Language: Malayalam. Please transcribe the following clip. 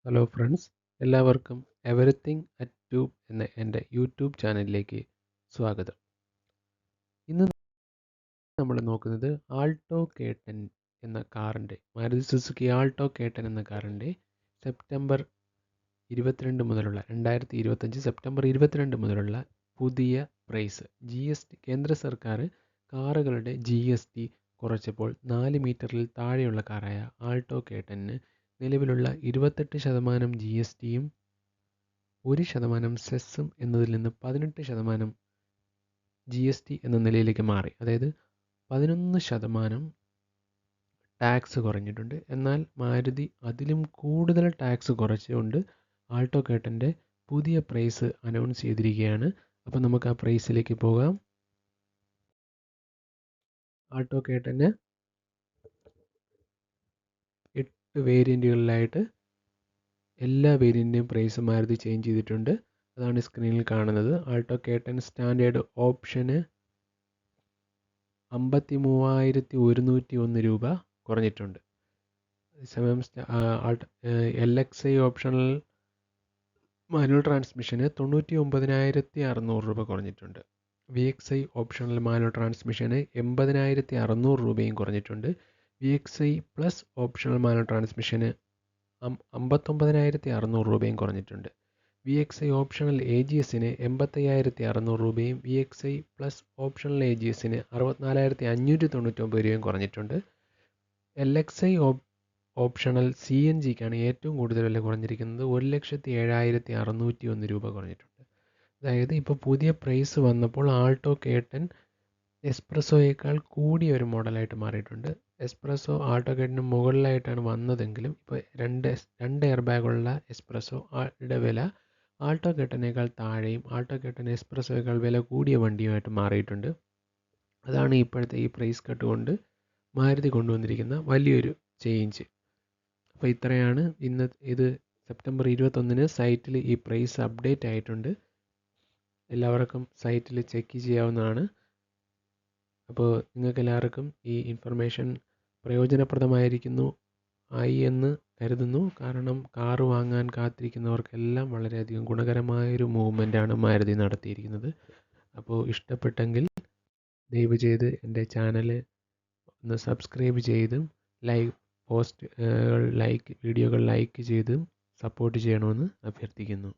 ഹലോ ഫ്രണ്ട്സ്, എല്ലാവർക്കും എവറിത്തിങ് അറ്റ് ട്യൂബ് എന്ന എൻ്റെ യൂട്യൂബ് ചാനലിലേക്ക് സ്വാഗതം. ഇന്ന് നമ്മൾ നോക്കുന്നത് ആൾട്ടോ K10 എന്ന കാറിൻ്റെ, മാരുതി സുസുക്കി ആൾട്ടോ K10 എന്ന കാറിൻ്റെ സെപ്റ്റംബർ 22 മുതലുള്ള 2025 സെപ്റ്റംബർ 22 മുതലുള്ള പുതിയ പ്രൈസ്. GST കേന്ദ്ര സർക്കാർ കാറുകളുടെ GST കുറച്ചപ്പോൾ 4 മീറ്ററിൽ താഴെയുള്ള കാറായ ആൾട്ടോ K10 നിലവിലുള്ള 28% GSTയും 1% സെസ്സും എന്നതിൽ നിന്ന് 18% GST എന്ന നിലയിലേക്ക് മാറി. അതായത് 11% ടാക്സ് കുറഞ്ഞിട്ടുണ്ട്. എന്നാൽ മാരുതി അതിലും കൂടുതൽ ടാക്സ് കുറച്ചുകൊണ്ട് ആൾട്ടോ K10 പുതിയ പ്രൈസ് അനൗൺസ് ചെയ്തിരിക്കുകയാണ്. അപ്പോൾ നമുക്ക് ആ പ്രൈസിലേക്ക് പോകാം. ആൾട്ടോ K10 8 വേരിയൻറ്റുകളിലായിട്ട് എല്ലാ വേരിയൻറ്റിൻ്റെയും പ്രൈസ് മാരുതി ചേഞ്ച് ചെയ്തിട്ടുണ്ട്. അതാണ് സ്ക്രീനിൽ കാണുന്നത്. ആൾട്ടോ K10 സ്റ്റാൻഡേർഡ് ഓപ്ഷന് 53,101 രൂപ കുറഞ്ഞിട്ടുണ്ട്. അതേസമയം LXI ഓപ്ഷണൽ മാനുവൽ ട്രാൻസ്മിഷന് 99,600 രൂപ കുറഞ്ഞിട്ടുണ്ട്. VXI ഓപ്ഷണൽ മാനുവൽ ട്രാൻസ്മിഷന് 80,600 രൂപയും കുറഞ്ഞിട്ടുണ്ട്. VXI പ്ലസ് ഓപ്ഷണൽ മാനുവൽ ട്രാൻസ്മിഷന് 59,600 രൂപയും കുറഞ്ഞിട്ടുണ്ട്. VXI ഓപ്ഷണൽ AGSന് 85,600 രൂപയും VXI പ്ലസ് ഓപ്ഷണൽ AGSന് 64,599 രൂപയും കുറഞ്ഞിട്ടുണ്ട്. LXI ഓപ്ഷണൽ CNGക്കാണ് ഏറ്റവും കൂടുതൽ വില കുറഞ്ഞിരിക്കുന്നത്. 1,07,601 രൂപ കുറഞ്ഞിട്ടുണ്ട്. അതായത് ഇപ്പോൾ പുതിയ പ്രൈസ് വന്നപ്പോൾ ആൾട്ടോ K10 എസ്പ്രസോയേക്കാൾ കൂടിയ ഒരു മോഡലായിട്ട് മാറിയിട്ടുണ്ട്. എസ്പ്രസോ ആൾട്ടോ K10 മുകളിലായിട്ടാണ് വന്നതെങ്കിലും ഇപ്പോൾ രണ്ട് എയർ ബാഗുള്ള എസ്പ്രസോയുടെ വില ആൾട്ടോ K10നേക്കാൾ താഴെയും ആൾട്ടോ K10 എസ്പ്രസോയേക്കാൾ വില കൂടിയ വണ്ടിയുമായിട്ട് മാറിയിട്ടുണ്ട്. അതാണ് ഇപ്പോഴത്തെ ഈ പ്രൈസ് കട്ട് കൊണ്ട് മാരുതി കൊണ്ടുവന്നിരിക്കുന്ന വലിയൊരു ചേഞ്ച്. അപ്പോൾ ഇത്രയാണ് ഇത് സെപ്റ്റംബർ 21 സൈറ്റിൽ ഈ പ്രൈസ് അപ്ഡേറ്റ് ആയിട്ടുണ്ട്. എല്ലാവർക്കും സൈറ്റിൽ ചെക്ക് ചെയ്യാവുന്നതാണ്. അപ്പോൾ നിങ്ങൾക്ക് എല്ലാവർക്കും ഈ ഇൻഫർമേഷൻ പ്രയോജനപ്രദമായിരിക്കുന്നു എന്ന് കരുതുന്നു. കാരണം കാറ് വാങ്ങാൻ കാത്തിരിക്കുന്നവർക്കെല്ലാം വളരെയധികം ഗുണകരമായൊരു മൂവ്മെൻറ്റാണ് മാരുതി നടത്തിയിരിക്കുന്നത്. അപ്പോൾ ഇഷ്ടപ്പെട്ടെങ്കിൽ ദയവ് ചെയ്ത് എൻ്റെ ചാനൽ ഒന്ന് സബ്സ്ക്രൈബ് ചെയ്തും വീഡിയോകൾ ലൈക്ക് ചെയ്തും സപ്പോർട്ട് ചെയ്യണമെന്ന് അഭ്യർത്ഥിക്കുന്നു.